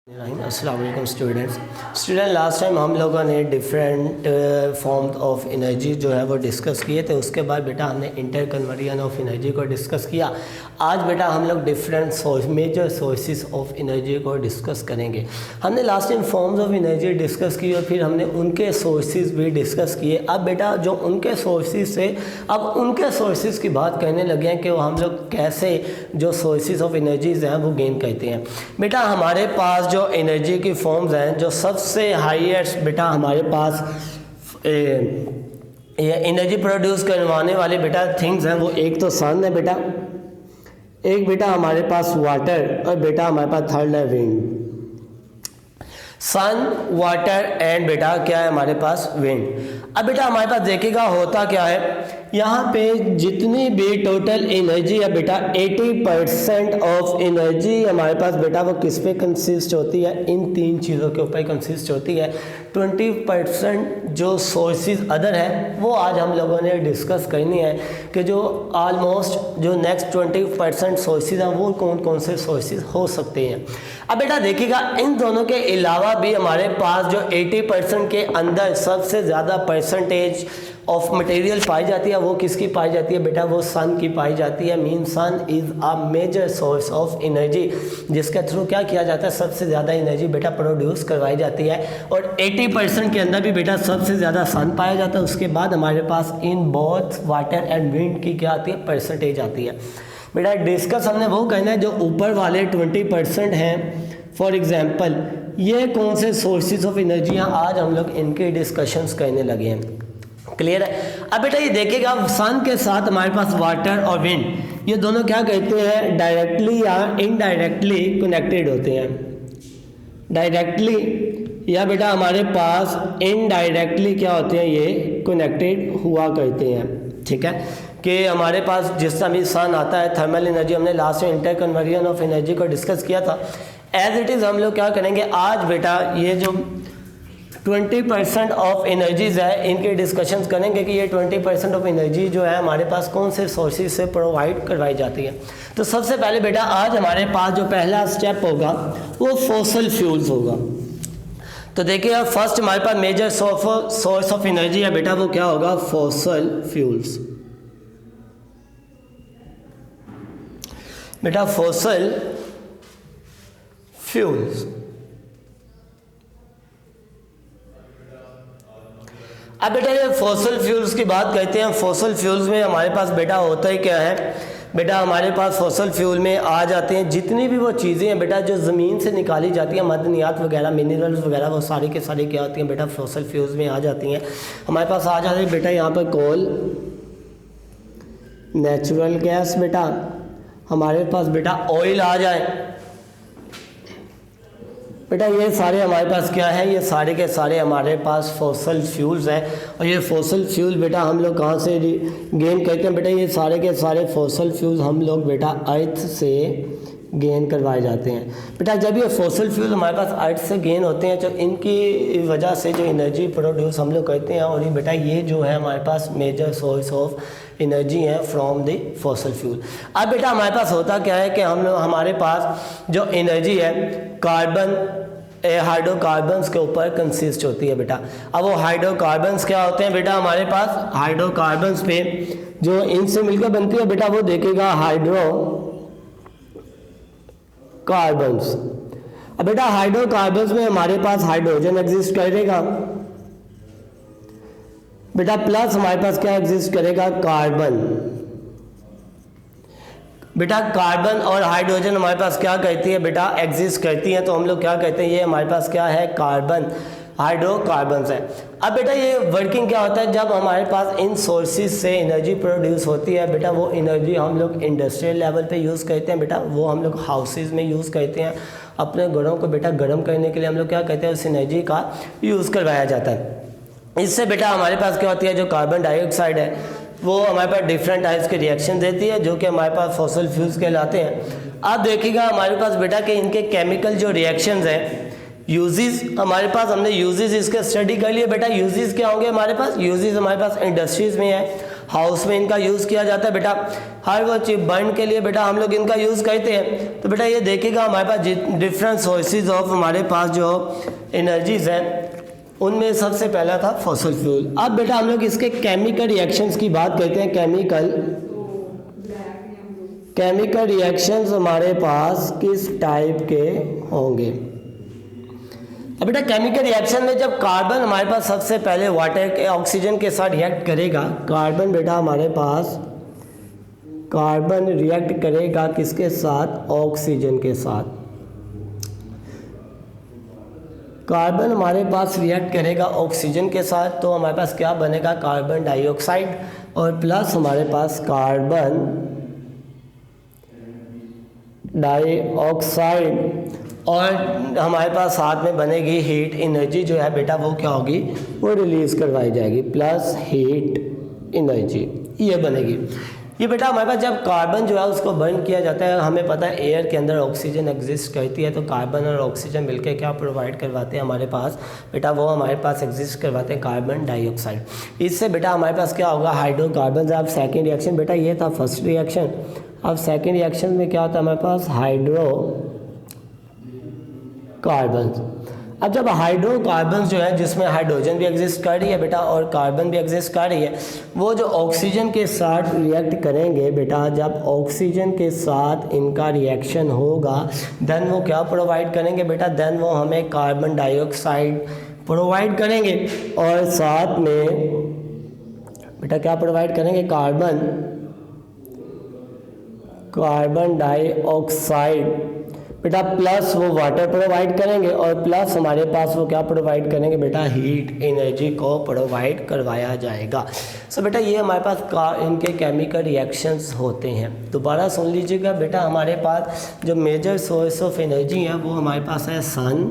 अस्सलाम वालेकुम student last time हम लोगों ने डिफरेंट फॉर्म ऑफ एनर्जी जो है वो डिस्कस किए थे। उसके बाद बेटा हमने इंटर कन्वर्जन ऑफ एनर्जी को डिस्कस किया। आज बेटा हम लोग different major sources of energy को डिस्कस करेंगे। हमने last time forms of energy discuss की और फिर हमने उनके सोर्सेज भी डिस्कस किए। अब बेटा जो उनके सोर्सेज से अब उनके सोर्सेज की बात करने लगे हैं कि वो हम लोग कैसे जो सोर्सेज ऑफ एनर्जीज हैं वो गेन करते हैं। बेटा हमारे पास जो एनर्जी की फॉर्म्स हैं, जो सबसे हाईएस्ट बेटा हमारे पास एनर्जी प्रोड्यूस करवाने वाले बेटा थिंग्स हैं, वो एक तो सन है बेटा, एक बेटा हमारे पास वाटर और बेटा हमारे पास थर्ड है विंड। सन, वाटर एंड बेटा क्या है हमारे पास विंड। अब बेटा हमारे पास देखिएगा होता क्या है, यहाँ पे जितनी भी टोटल एनर्जी है बेटा 80% ऑफ एनर्जी हमारे पास बेटा वो किस पे कंसिस्ट होती है, इन तीन चीज़ों के ऊपर कंसिस्ट होती है। 20% जो सोर्सेज अदर है वो आज हम लोगों ने डिस्कस करनी है कि जो ऑलमोस्ट जो नेक्स्ट 20% सोर्सेज हैं वो कौन कौन से सोर्सेज हो सकते हैं। अब बेटा देखिएगा इन दोनों के अलावा भी हमारे पास जो 80% के अंदर सबसे ज़्यादा परसेंटेज ऑफ मटेरियल पाई जाती है, वो किसकी पाई जाती है बेटा, वो सन की पाई जाती है। Mean sun is a major source of energy, जिसके थ्रू क्या किया जाता है, सबसे ज़्यादा एनर्जी बेटा प्रोड्यूस करवाई जाती है। और 80% के अंदर भी बेटा सबसे ज़्यादा सन पाया जाता है। उसके बाद हमारे पास in both water and wind की क्या आती है, परसेंटेज आती है। बेटा डिस्कस हमने वो करना है जो ऊपर वाले 20% हैं। फॉर एग्जाम्पल ये कौन से सोर्सेज ऑफ एनर्जी हैं, आज हम लोग इनके डिस्कशंस करने लगे हैं। क्लियर है। अब बेटा ये देखिएगा सन के साथ हमारे पास वाटर और विंड, ये दोनों क्या कहते हैं, डायरेक्टली या इनडायरेक्टली कनेक्टेड होते हैं। डायरेक्टली या बेटा हमारे पास इनडायरेक्टली क्या होते हैं, ये कनेक्टेड हुआ करते हैं। ठीक है कि हमारे पास जिस समय सन आता है, थर्मल एनर्जी हमने लास्ट में इंटर कन्वर्जन ऑफ एनर्जी को डिस्कस किया था। एज इट इज़ हम लोग क्या करेंगे आज बेटा ये जो 20% ऑफ एनर्जीज है इनके डिस्कशंस करेंगे कि ये 20% ऑफ एनर्जी जो है हमारे पास कौन से सोर्सेज से प्रोवाइड करवाई जाती है। तो सबसे पहले बेटा आज हमारे पास जो पहला स्टेप होगा वो फॉसिल फ्यूल्स होगा। तो देखिए फर्स्ट हमारे पास मेजर सोर्स ऑफ एनर्जी है बेटा, वो क्या होगा, फॉसिल फ्यूल्स। बेटा फॉसिल फ्यूल्स। अब बेटा ये फॉसिल फ्यूल्स की बात करते हैं। फॉसिल फ्यूल्स में हमारे पास बेटा होता ही क्या है, बेटा हमारे पास फॉसिल फ्यूल में आ जाते हैं जितनी भी वो चीज़ें हैं बेटा जो ज़मीन से निकाली जाती हैं, मदनियात वगैरह, मिनरल्स वगैरह, वो सारी के सारी क्या होती हैं बेटा फॉसिल फ्यूल्स में आ जाती हैं। हमारे पास आ जाते हैं बेटा यहाँ पर कोल, नेचुरल गैस बेटा, हमारे पास बेटा ऑयल आ जाए बेटा, ये सारे हमारे पास क्या है, ये सारे के सारे हमारे पास फॉसिल फ्यूल्स हैं। और ये फॉसिल फ्यूल बेटा हम लोग कहाँ से गेन करते हैं बेटा, ये सारे के सारे फॉसिल फ्यूल्स हम लोग बेटा अर्थ से गेन करवाए जाते हैं। बेटा जब ये फॉसिल फ्यूल हमारे पास अर्थ से गेन होते हैं तो इनकी वजह से जो एनर्जी प्रोड्यूस हम लोग करते हैं, और ये बेटा ये जो है हमारे पास मेजर सोर्स ऑफ एनर्जी है फ्रॉम द फॉसिल फ्यूल। अब बेटा हमारे पास होता क्या है कि हमारे पास जो एनर्जी है कार्बन हाइड्रोकार्बन्स के ऊपर कंसिस्ट होती है बेटा। अब वो हाइड्रोकार्बन्स क्या होते हैं बेटा, हमारे पास हाइड्रोकार्बन्स पे जो इनसे मिलकर बनती है बेटा वो देखेगा हाइड्रोकार्बन्स। अब बेटा हाइड्रोकार्बन्स में हमारे पास हाइड्रोजन एग्जिस्ट करेगा बेटा, प्लस हमारे पास क्या एग्जिस्ट करेगा, कार्बन। बेटा कार्बन और हाइड्रोजन हमारे पास क्या कहती है बेटा, एग्जिस्ट करती हैं, तो हम लोग क्या कहते हैं, ये हमारे पास क्या है, कार्बन, हाइड्रोकार्बन्स है। अब बेटा ये वर्किंग क्या होता है, जब हमारे पास इन सोर्सेज से एनर्जी प्रोड्यूस होती है बेटा, वो एनर्जी हम लोग इंडस्ट्रियल लेवल पे यूज़ करते हैं बेटा, वो हम लोग हाउसेज में यूज़ करते हैं, अपने घरों को बेटा गर्म करने के लिए हम लोग क्या कहते हैं, उस एनर्जी का यूज़ करवाया जाता है। इससे बेटा हमारे पास क्या होती है, जो कार्बन डाइऑक्साइड है वो हमारे पास डिफरेंट टाइप्स के रिएक्शन देती है जो कि हमारे पास फॉसिल फ्यूल्स कहलाते हैं। अब देखिएगा हमारे पास बेटा कि इनके केमिकल जो रिएक्शंस हैं, यूजेस हमारे पास, हमने यूजेस इसके स्टडी कर लिए बेटा। यूजेस क्या होंगे हमारे पास, यूजेस हमारे पास इंडस्ट्रीज़ में है, हाउस में इनका यूज़ किया जाता है बेटा, हर वो चीज बर्न के लिए बेटा हम लोग इनका यूज़ करते हैं। तो बेटा ये देखिएगा हमारे पास डिफरेंट सोर्सेज ऑफ हमारे पास जो एनर्जीज हैं उनमें सबसे पहला था फॉसिल फ्यूल। अब बेटा हम लोग इसके केमिकल रिएक्शंस की बात करते हैं। केमिकल रिएक्शंस हमारे पास किस टाइप के होंगे। अब बेटा केमिकल रिएक्शन में जब कार्बन हमारे पास सबसे पहले वाटर के ऑक्सीजन के साथ रिएक्ट करेगा, कार्बन बेटा हमारे पास कार्बन रिएक्ट करेगा किसके साथ, ऑक्सीजन के साथ। कार्बन हमारे पास रिएक्ट करेगा ऑक्सीजन के साथ, तो हमारे पास क्या बनेगा, कार्बन डाइऑक्साइड और प्लस हमारे पास कार्बन डाइऑक्साइड, और हमारे पास साथ में बनेगी हीट एनर्जी जो है बेटा वो क्या होगी, वो रिलीज करवाई जाएगी, प्लस हीट एनर्जी ये बनेगी। ये बेटा हमारे पास जब कार्बन जो है उसको बर्न किया जाता है, हमें पता है एयर के अंदर ऑक्सीजन एग्जिस्ट करती है, तो कार्बन और ऑक्सीजन मिलकर क्या प्रोवाइड करवाते हैं हमारे पास बेटा, वो हमारे पास एग्जिस्ट करवाते हैं कार्बन डाइऑक्साइड। इससे बेटा हमारे पास क्या होगा, हाइड्रोकार्बन। अब सेकेंड रिएक्शन बेटा ये था फर्स्ट रिएक्शन। अब सेकेंड रिएक्शन में क्या होता है हमारे पास, हाइड्रोकार्बन। अब जब हाइड्रोकार्बन जो है जिसमें हाइड्रोजन भी एग्जिस्ट कर रही है बेटा और कार्बन भी एग्जिस्ट कर रही है, वो जो ऑक्सीजन के साथ रिएक्ट करेंगे बेटा, जब ऑक्सीजन के साथ इनका रिएक्शन होगा देन वो क्या प्रोवाइड करेंगे बेटा, देन वो हमें कार्बन डाइऑक्साइड प्रोवाइड करेंगे और साथ में बेटा क्या प्रोवाइड करेंगे, कार्बन डाइऑक्साइड बेटा, प्लस वो वाटर प्रोवाइड करेंगे और प्लस हमारे पास वो क्या प्रोवाइड करेंगे बेटा, हीट एनर्जी को प्रोवाइड करवाया जाएगा। सो बेटा ये हमारे पास इनके केमिकल रिएक्शंस होते हैं। दोबारा सुन लीजिएगा बेटा, हमारे पास जो मेजर सोर्स ऑफ एनर्जी है वो हमारे पास है सन,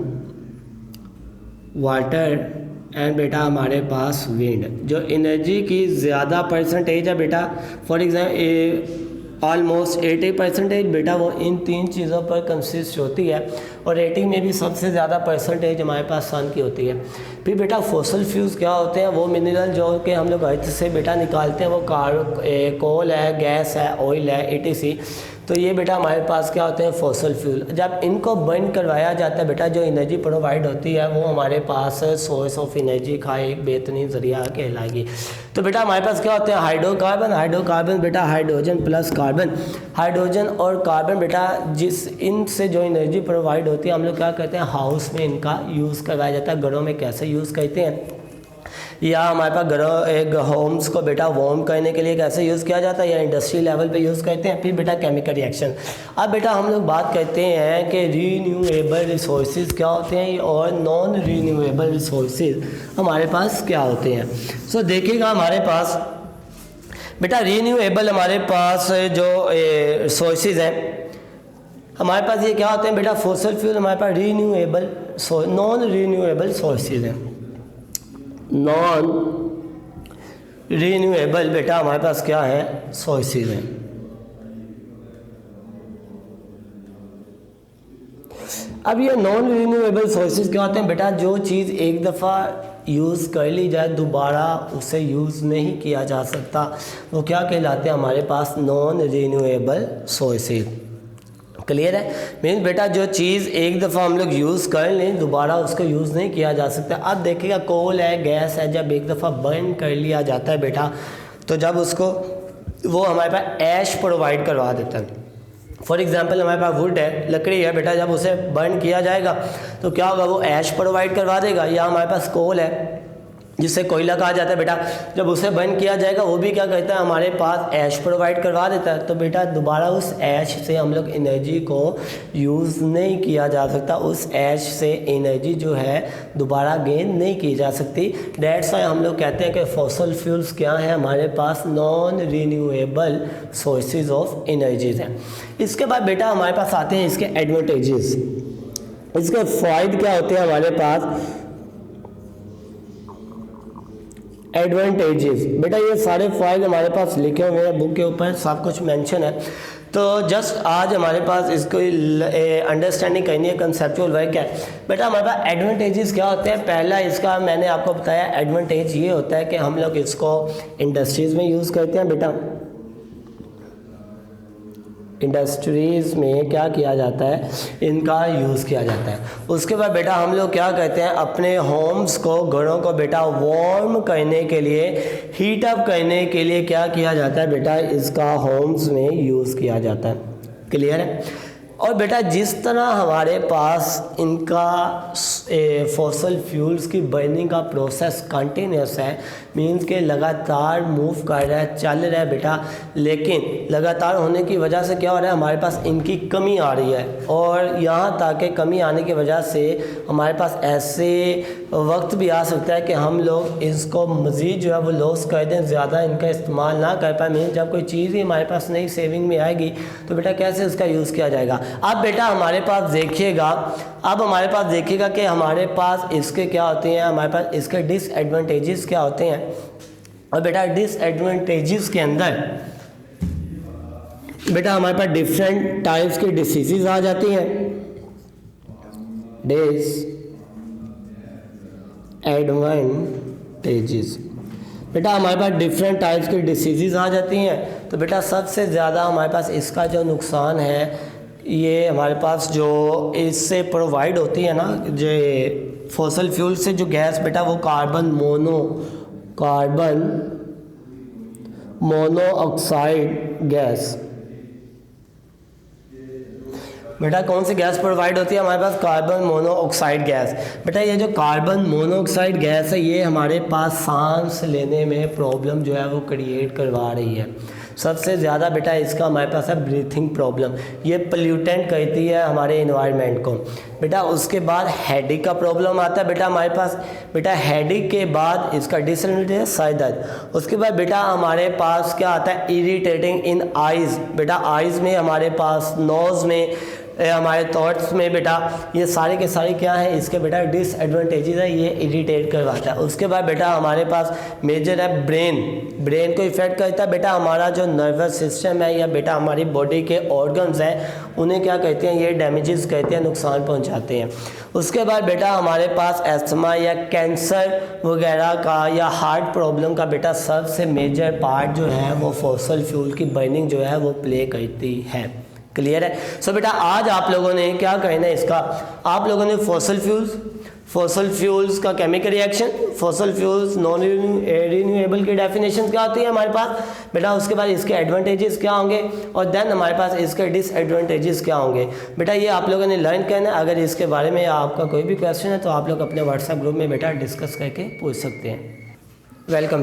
वाटर एंड बेटा हमारे पास विंड। जो एनर्जी की ज़्यादा परसेंटेज है बेटा, फॉर एग्जाम्पल ऑलमोस्ट 80% बेटा वो इन तीन चीज़ों पर कंसिस्ट होती है, और 80 में भी सबसे ज़्यादा परसेंटेज हमारे पास सन की होती है। फिर बेटा फॉसिल फ्यूल्स क्या होते हैं, वो मिनरल जो कि हम लोग अर्थ से बेटा निकालते हैं, वो कोल है, गैस है, ऑयल है, etc। तो ये बेटा हमारे पास क्या होते हैं, फॉसिल फ्यूल। जब इनको बर्न करवाया जाता है बेटा, जो एनर्जी प्रोवाइड होती है वो हमारे पास सोर्स ऑफ एनर्जी का एक बेहतरीन ज़रिया कहलाएगी। तो बेटा हमारे पास क्या होते हैं, हाइड्रोकार्बन बेटा हाइड्रोजन प्लस कार्बन, हाइड्रोजन और कार्बन बेटा जिस इनसे जो एनर्जी प्रोवाइड होती है हम लोग क्या कहते हैं, हाउस में इनका यूज़ करवाया जाता है। घरों में कैसे यूज़ करते हैं, या हमारे पास घरों एक होम्स को बेटा वार्म करने के लिए कैसे यूज़ किया जाता है, या इंडस्ट्री लेवल पे यूज़ करते हैं। फिर बेटा केमिकल रिएक्शन। अब बेटा हम लोग बात करते हैं कि रीन्यूएबल रिसोर्सेज क्या होते हैं और नॉन रीन्यूएबल रिसोर्सेज हमारे पास क्या होते हैं। सो देखिएगा हमारे पास बेटा रीन्यूएबल हमारे पास जो रिसोर्सेज हैं हमारे पास ये क्या होते हैं बेटा, फॉसिल फ्यूल हमारे पास रीन्यूएबल, नॉन रीन्यूएबल सोर्सेज हैं। नॉन रीन्यूएबल बेटा हमारे पास क्या है, सोर्सेज हैं। अब ये नॉन रीन्यूएबल सोर्सेज क्या होते हैं बेटा, जो चीज़ एक दफ़ा यूज़ कर ली जाए दोबारा उसे यूज़ नहीं किया जा सकता, वो क्या कहलाते हैं हमारे पास, नॉन रीन्यूएबल सोर्सेज। क्लियर है, मीन्स बेटा जो चीज़ एक दफ़ा हम लोग यूज़ कर लें दोबारा उसको यूज़ नहीं किया जा सकता। अब देखिएगा कोल है, गैस है, जब एक दफ़ा बर्न कर लिया जाता है बेटा, तो जब उसको वो हमारे पास ऐश प्रोवाइड करवा देता है। फॉर एग्जांपल हमारे पास वुड है, लकड़ी है बेटा, जब उसे बर्न किया जाएगा तो क्या होगा, वो ऐश प्रोवाइड करवा देगा। या हमारे पास कोल है जिसे कोयला कहा जाता है बेटा, जब उसे बर्न किया जाएगा वो भी क्या करता है, हमारे पास ऐश प्रोवाइड करवा देता है। तो बेटा दोबारा उस ऐश से हम लोग एनर्जी को यूज़ नहीं किया जा सकता, उस ऐश से एनर्जी जो है दोबारा गेन नहीं की जा सकती। दैट्स वाई हम लोग कहते हैं कि फॉसिल फ्यूल्स क्या हैं, हमारे पास non renewable sources of energies हैं। इसके बाद बेटा हमारे पास आते हैं इसके एडवांटेजेस। इसके फ़ायदे क्या होते हैं हमारे पास, एडवांटेजेस। बेटा ये सारे फाइल हमारे पास लिखे हुए हैं बुक के ऊपर, सब कुछ मेंशन है। तो जस्ट आज हमारे पास इसको अंडरस्टैंडिंग करनी है कंसेप्चुअल वर्क क्या है। बेटा हमारे पास एडवांटेजेस क्या होते हैं। पहला इसका मैंने आपको बताया एडवांटेज ये होता है कि हम लोग इसको इंडस्ट्रीज़ में यूज़ करते हैं। बेटा इंडस्ट्रीज़ में क्या किया जाता है, इनका यूज़ किया जाता है। उसके बाद बेटा हम लोग क्या करते हैं, अपने होम्स को, घरों को बेटा वार्म करने के लिए, हीट अप करने के लिए क्या किया जाता है बेटा, इसका होम्स में यूज़ किया जाता है। क्लियर है। और बेटा जिस तरह हमारे पास इनका फॉसल फ्यूल्स की बर्निंग का प्रोसेस कंटिन्यूस है, मीन्स के लगातार मूव कर रहा है, चल रहा है बेटा, लेकिन लगातार होने की वजह से क्या हो रहा है, हमारे पास इनकी कमी आ रही है। और यहाँ तक कमी आने की वजह से हमारे पास ऐसे वक्त भी आ सकता है कि हम लोग इसको मज़ीद जो है वो लॉस कर दें, ज़्यादा इनका इस्तेमाल ना कर पाए। मीन्स जब कोई चीज़ ही हमारे पास नई सेविंग में आएगी तो बेटा कैसे उसका यूज़ किया जाएगा। अब बेटा हमारे पास देखिएगा, अब हमारे पास देखिएगा कि हमारे पास इसके क्या होते हैं, हमारे पास इसके डिसएडवांटेजेस क्या होते हैं। और बेटा डिसएडवांटेजेस के अंदर बेटा हमारे पास डिफरेंट टाइप्स की डिसीजेज आ जाती हैं। डिसएडवांटेजेस बेटा हमारे पास डिफरेंट टाइप्स की डिसीजेज आ जाती हैं। तो बेटा सबसे ज़्यादा हमारे पास इसका जो नुकसान है, ये हमारे पास जो इससे प्रोवाइड होती है ना, जो फॉसल फ्यूल से जो गैस बेटा, वो कार्बन मोनोऑक्साइड गैस। बेटा कौन सी गैस प्रोवाइड होती है हमारे पास, कार्बन मोनोऑक्साइड गैस। बेटा ये जो कार्बन मोनोऑक्साइड गैस है, ये हमारे पास सांस लेने में प्रॉब्लम जो है वो क्रिएट करवा रही है। सबसे ज़्यादा बेटा इसका हमारे पास है ब्रीथिंग प्रॉब्लम, ये पोल्यूटेंट करती है हमारे इन्वायरमेंट को। बेटा उसके बाद हेडेक का प्रॉब्लम आता है बेटा हमारे पास। बेटा हेडेक के बाद इसका डिसएडवांटेज है सर दर्द। उसके बाद बेटा हमारे पास क्या आता है, इरिटेटिंग इन आइज़। बेटा आइज़ में, हमारे पास नोज़ में, हमारे थॉट्स में बेटा, ये सारे के सारे क्या है, इसके बेटा डिसएडवांटेजेस है, ये इरिटेट करवाता है। उसके बाद बेटा हमारे पास मेजर है ब्रेन को इफेक्ट करता है। बेटा हमारा जो नर्वस सिस्टम है या बेटा हमारी बॉडी के ऑर्गन्स हैं, उन्हें क्या कहते हैं, ये डैमेजेस करते हैं, नुकसान पहुंचाते हैं। उसके बाद बेटा हमारे पास एस्थमा या कैंसर वगैरह का या हार्ट प्रॉब्लम का बेटा सबसे मेजर पार्ट जो है वो फॉसल फ्यूल की बर्निंग जो है वो प्ले करती है। क्लियर है। सो बेटा आज आप लोगों ने क्या कहना है इसका, आप लोगों ने फॉसल फ्यूल्स का chemical reaction, fossil fuels non renewable की डेफिनेशन क्या होती है हमारे पास बेटा, उसके बाद इसके एडवांटेजेस क्या होंगे और देन हमारे पास इसके डिसएडवांटेजेस क्या होंगे। बेटा ये आप लोगों ने लर्न करना है। अगर इसके बारे में आपका कोई भी क्वेश्चन है तो आप लोग अपने व्हाट्सएप ग्रुप में बेटा डिस्कस करके पूछ सकते हैं। वेलकम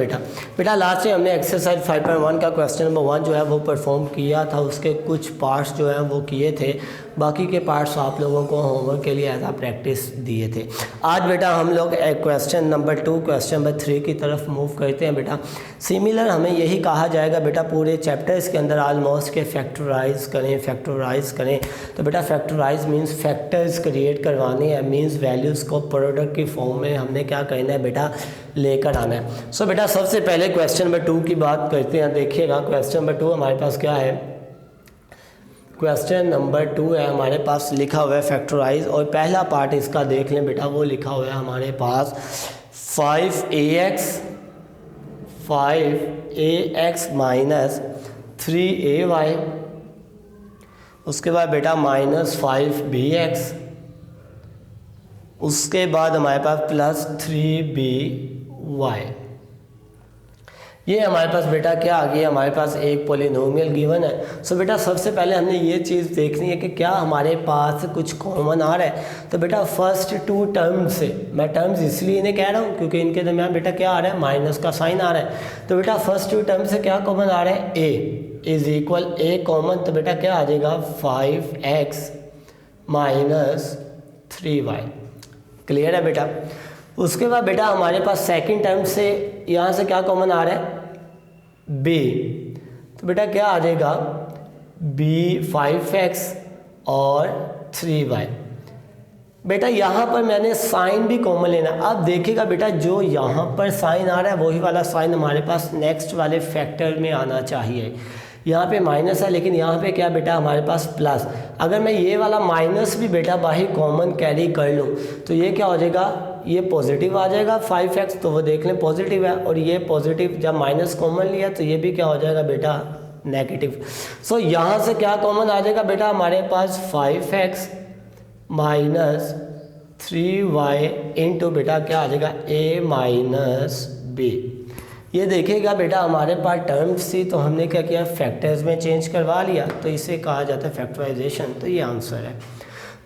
बेटा लास्ट में हमने एक्सरसाइज 5.1 का क्वेश्चन नंबर 1 जो है वो परफॉर्म किया था, उसके कुछ पार्ट्स जो हैं वो किए थे, बाकी के पार्ट्स आप लोगों को होमवर्क के लिए एज आ प्रैक्टिस दिए थे। आज बेटा हम लोग क्वेश्चन नंबर 2 क्वेश्चन नंबर 3 की तरफ मूव करते हैं। बेटा सिमिलर हमें यही कहा जाएगा बेटा पूरे चैप्टर्स के अंदर ऑलमोस्ट के फैक्टराइज करें। तो बेटा फैक्टराइज मीन्स फैक्टर्स क्रिएट करवाने हैं, मीन्स वैल्यूज़ को प्रोडक्ट की फॉर्म में हमने क्या करना है बेटा, लेकर आना है। सो बेटा सबसे पहले क्वेश्चन नंबर 2 की बात करते हैं। देखिएगा क्वेश्चन नंबर 2 हमारे पास क्या है, क्वेश्चन नंबर 2 है हमारे पास लिखा हुआ है फैक्टराइज, और पहला पार्ट इसका देख लें बेटा, वो लिखा हुआ है हमारे पास 5ax माइनस 3ay, उसके बाद बेटा माइनस 5bx, उसके बाद हमारे पास प्लस 3by। ये हमारे पास बेटा क्या आ गया, हमारे पास एक पॉलिनोमियल गिवन है। सो बेटा सबसे पहले हमने ये चीज़ देखनी है कि क्या हमारे पास कुछ कॉमन आ रहा है। तो बेटा फर्स्ट 2 टर्म्स से, मैं टर्म्स इसलिए इन्हें कह रहा हूँ क्योंकि इनके दरमियान बेटा क्या आ रहा है, माइनस का साइन आ रहा है। तो बेटा फर्स्ट 2 टर्म्स से क्या कॉमन आ रहा है, a is equal a common, तो बेटा क्या आ जाएगा 5x माइनस 3y। क्लियर है बेटा। उसके बाद बेटा हमारे पास सेकंड टर्म से यहाँ से क्या कॉमन आ रहा है, b, तो बेटा क्या आ जाएगा b 5x और 3y। बेटा यहाँ पर मैंने साइन भी कॉमन लेना। अब देखिएगा बेटा जो यहाँ पर साइन आ रहा है वही वाला साइन हमारे पास नेक्स्ट वाले फैक्टर में आना चाहिए। यहाँ पे माइनस है लेकिन यहाँ पे क्या बेटा हमारे पास प्लस। अगर मैं ये वाला माइनस भी बेटा बाहर कॉमन कैरी कर लूँ तो ये क्या हो जाएगा, ये पॉजिटिव आ जाएगा 5x, तो वो देख लें पॉजिटिव है, और ये पॉजिटिव जब माइनस कॉमन लिया तो ये भी क्या हो जाएगा बेटा नेगेटिव। सो यहाँ से क्या कॉमन आ जाएगा बेटा हमारे पास 5x माइनस 3y इंटू बेटा क्या आ जाएगा a माइनस b। ये देखिएगा बेटा हमारे पास टर्म्स थी तो हमने क्या किया फैक्टर्स में चेंज करवा लिया, तो इसे कहा जाता है फैक्टराइजेशन। तो ये आंसर है।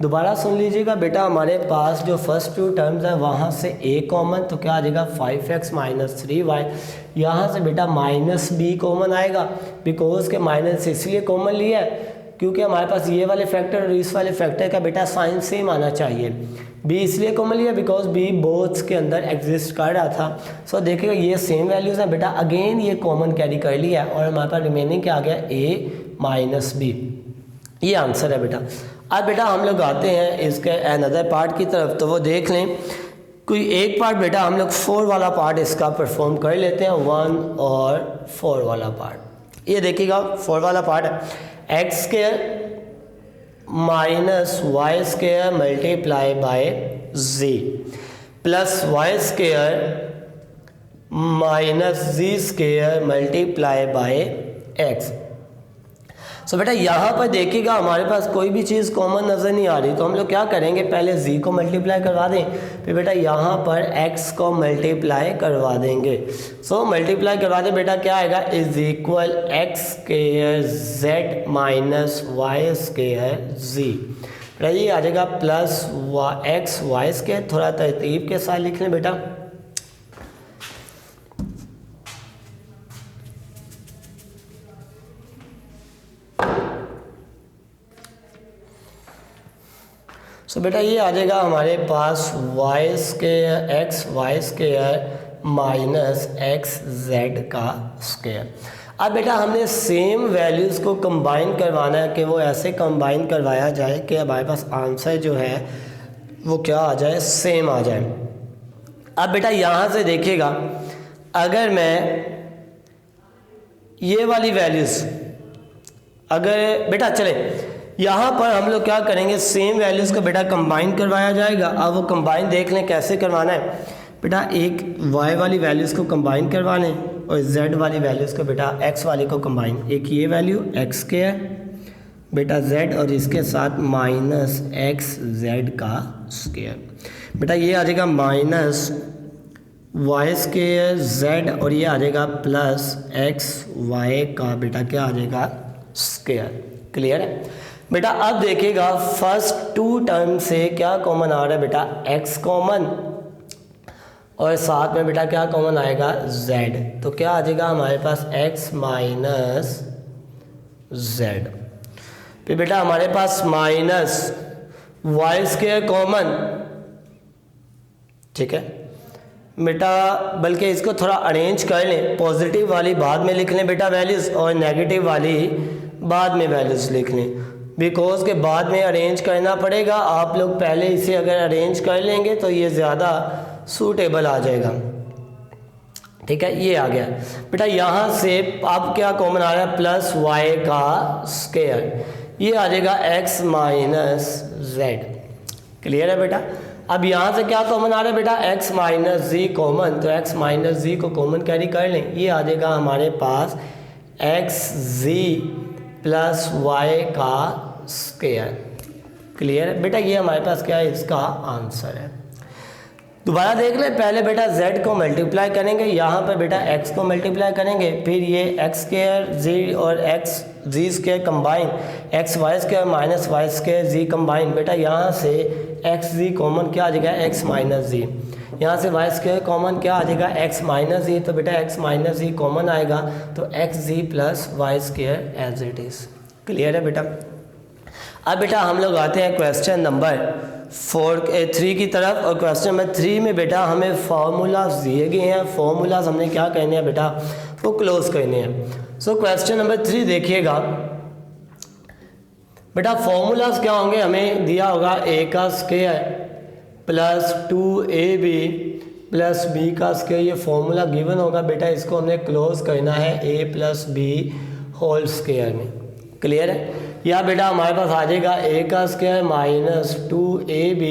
दोबारा सुन लीजिएगा बेटा हमारे पास जो फर्स्ट टू टर्म्स हैं वहाँ से a कॉमन, तो क्या आ जाएगा 5x माइनस 3y। यहाँ से बेटा माइनस b कॉमन आएगा, बिकॉज के माइनस इसलिए कॉमन लिया है क्योंकि हमारे पास ये वाले फैक्टर और इस वाले फैक्टर का बेटा साइन सेम आना चाहिए। b इसलिए कॉमन लिया बिकॉज b बोथ्स के अंदर एग्जिस्ट कर रहा था। सो देखिएगा ये सेम वैल्यूज़ हैं बेटा, अगेन ये कॉमन कैरी कर लिया है और हमारे पास रिमेनिंग क्या आ गया a माइनस b। ये आंसर है बेटा। अब बेटा हम लोग आते हैं इसके अनदर पार्ट की तरफ, तो वो देख लें। कोई एक पार्ट बेटा हम लोग 4 वाला पार्ट इसका परफॉर्म कर लेते हैं, 1 और 4 वाला पार्ट। ये देखिएगा 4 वाला पार्ट है x square minus Y square multiply by z plus Y square minus z square multiply by x. So बेटा यहाँ पर देखिएगा हमारे पास कोई भी चीज़ कॉमन नज़र नहीं आ रही, तो हम लोग क्या करेंगे पहले z को मल्टीप्लाई करवा दें, फिर बेटा यहाँ पर x को मल्टीप्लाई करवा देंगे। सो मल्टीप्लाई करवा दें बेटा क्या आएगा is equal X square z minus Y square z। बेटा ये आ जाएगा प्लस एक्स वाई स्क्वायर, थोड़ा तरतीब के साथ लिख लें बेटा। तो बेटा ये आ जाएगा हमारे पास y square x y square minus x z का स्क्वायर। अब बेटा हमने सेम वैल्यूज़ को कंबाइन करवाना है कि वो ऐसे कंबाइन करवाया जाए कि हमारे पास आंसर जो है वो क्या आ जाए, सेम आ जाए। अब बेटा यहाँ से देखिएगा अगर मैं ये वाली वैल्यूज़ अगर बेटा चले यहाँ पर हम लोग क्या करेंगे सेम वैल्यूज़ को बेटा कंबाइन करवाया जाएगा। अब वो कंबाइन देख लें कैसे करवाना है बेटा, एक y वाली वैल्यूज़ को कंबाइन करवा लें और z वाली वैल्यूज़ को बेटा x वाली को कंबाइन, एक ये वैल्यू x के है बेटा z और इसके साथ माइनस एक्स जेड का स्क्वायर। बेटा ये आ जाएगा माइनस वाई स्क्वायर z और ये आ जाएगा प्लस एक्स वाई का बेटा क्या आ जाएगा स्क्वायर। क्लियर है बेटा। अब देखिएगा फर्स्ट टू टर्म से क्या कॉमन आ रहा है बेटा x कॉमन और साथ में बेटा क्या कॉमन आएगा z, तो क्या आ जाएगा हमारे पास x माइनस z। फिर बेटा हमारे पास माइनस वाई स्क्वायर कॉमन, ठीक है बेटा, बल्कि इसको थोड़ा अरेंज कर लें, पॉजिटिव वाली बाद में लिख लें बेटा वैल्यूज़ और नेगेटिव वाली बाद में वैल्यूज़ लिख लें, बिकॉज के बाद में अरेंज करना पड़ेगा। आप लोग पहले इसे अगर अरेंज कर लेंगे तो ये ज़्यादा सूटेबल आ जाएगा। ठीक है ये आ गया बेटा। यहाँ से अब क्या कॉमन आ रहा है प्लस वाई का स्क्वायर, ये आ जाएगा एक्स माइनस जेड। क्लियर है बेटा। अब यहाँ से क्या कॉमन आ रहा है बेटा x माइनस जी कॉमन, तो x माइनस जी को कॉमन कैरी कर लें, ये आ जाएगा हमारे पास एक्स जी प्लस वाई का स्क्वायर। क्लियर है बेटा। ये हमारे पास क्या है इसका आंसर है। दोबारा देख लें, पहले बेटा z को मल्टीप्लाई करेंगे, यहाँ पर बेटा x को मल्टीप्लाई करेंगे, फिर ये x स्क्वायर जी और x z square combine, x y square minus Y square z combine. बेटा यहाँ से एक्स जी कॉमन क्या आ जाएगा एक्स माइनस जी, यहाँ से वाई स्क्वायर कॉमन क्या आ जाएगा एक्स माइनस जी, तो बेटा एक्स माइनस जी कॉमन आएगा तो X Z plus Y square as it is. Clear है बेटा। अब बेटा हम लोग आते हैं क्वेश्चन नंबर 3 की तरफ, और क्वेश्चन नंबर 3 में बेटा हमें फार्मूलाज दिए गए हैं। फार्मूलाज हमने क्या करने हैं बेटा वो क्लोज करने हैं। सो क्वेश्चन नंबर 3 देखिएगा बेटा, फार्मूलाज क्या होंगे, हमें दिया होगा a का square plus 2ab plus b का स्क्वायर, ये फार्मूला गिवन होगा बेटा, इसको हमने क्लोज करना है a plus b whole square में। क्लियर है? या बेटा हमारे पास आ जाएगा ए का square minus 2ab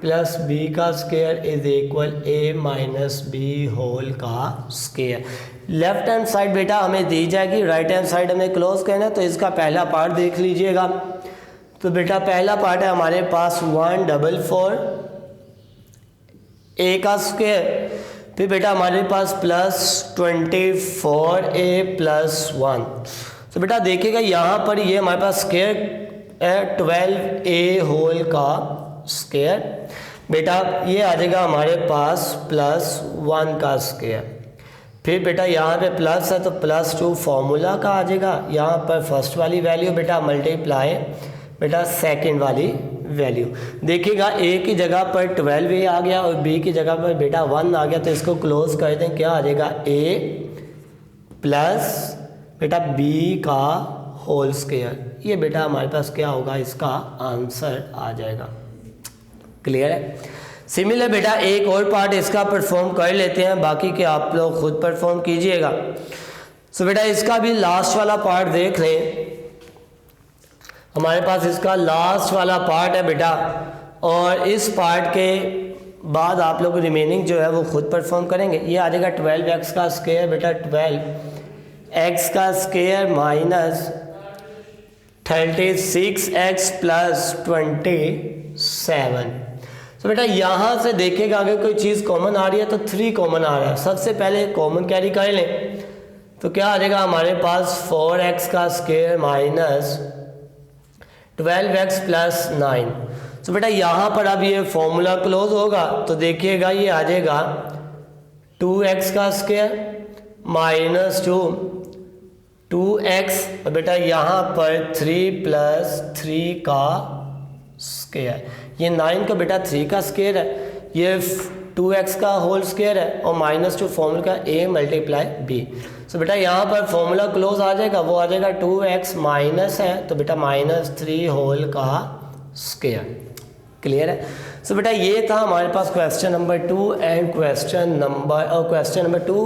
plus b का square is equal a minus b whole का स्क्वायर। लेफ्ट हैंड साइड बेटा हमें दी जाएगी, राइट हैंड साइड हमें क्लोज करना है, तो इसका पहला पार्ट देख लीजिएगा। तो बेटा पहला पार्ट है हमारे पास 144 ए का स्क्वायर, फिर बेटा हमारे पास प्लस 24a प्लस 1। तो बेटा देखिएगा यहाँ पर ये हमारे पास स्क्वायर है 12a होल का स्क्वायर, बेटा ये आ जाएगा हमारे पास प्लस 1 का स्क्वायर। फिर बेटा यहाँ पे प्लस है तो प्लस 2 फॉर्मूला का आ जाएगा, यहाँ पर फर्स्ट वाली वैल्यू बेटा मल्टीप्लाई बेटा सेकंड वाली वैल्यू। देखिएगा ए की जगह पर 12a आ गया और बी की जगह पर बेटा 1 आ गया, तो इसको क्लोज कर दें, क्या आ जाएगा a प्लस बेटा बी का होल स्क्वायर। ये बेटा हमारे पास क्या होगा, इसका आंसर आ जाएगा। क्लियर है? सिमिलर बेटा एक और पार्ट इसका परफॉर्म कर लेते हैं, बाकी के आप लोग खुद परफॉर्म कीजिएगा। सो बेटा इसका भी लास्ट वाला पार्ट देख लें, हमारे पास इसका लास्ट वाला पार्ट है बेटा, और इस पार्ट के बाद आप लोग रिमेनिंग जो है वो खुद परफॉर्म करेंगे। ये आ जाएगा 12x का स्क्वायर बेटा 12x का स्क्वायर माइनस 36x प्लस 27। तो बेटा यहाँ से देखेगा अगर कोई चीज़ कॉमन आ रही है तो 3 कॉमन आ रहा है, सबसे पहले कॉमन कैरी कर लें, तो क्या आ जाएगा हमारे पास 4x का स्क्वायर माइनस 12x प्लस 9। तो बेटा यहाँ पर अब ये फॉर्मूला क्लोज होगा, तो देखिएगा ये आ जाएगा 2x का स्क्वायर माइनस 2x, और बेटा यहाँ पर 3 प्लस 3 का स्क्वायर। ये 9 का बेटा 3 का स्क्वायर है, ये 2x का होल स्क्वायर है, और माइनस 2 फॉर्मूला का a मल्टीप्लाई b। तो बेटा यहाँ पर फॉर्मूला क्लोज आ जाएगा, वो आ जाएगा 2x माइनस है तो बेटा माइनस 3 होल का स्क्वायर। क्लियर है? सो बेटा ये था हमारे पास question number 2 and question number 2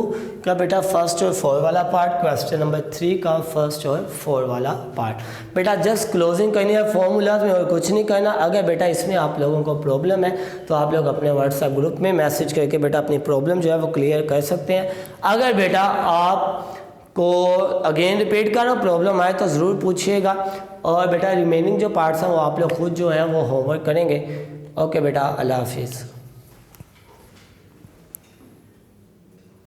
का बेटा फर्स्ट और 4 वाला पार्ट, क्वेश्चन नंबर 3 का फर्स्ट और 4 वाला पार्ट। बेटा जस्ट क्लोजिंग करनी है फॉर्मूलाज में और कुछ नहीं करना। अगर बेटा इसमें आप लोगों को प्रॉब्लम है तो आप लोग अपने व्हाट्सएप ग्रुप में मैसेज करके बेटा अपनी प्रॉब्लम जो है वो क्लियर कर सकते हैं। अगर बेटा आप को अगेन रिपीट करना प्रॉब्लम आए तो ज़रूर पूछिएगा, और बेटा रिमेनिंग जो पार्ट्स हैं वो आप लोग खुद जो हैं वो होमवर्क करेंगे। ओके बेटा, अल्लाह हाफिज़।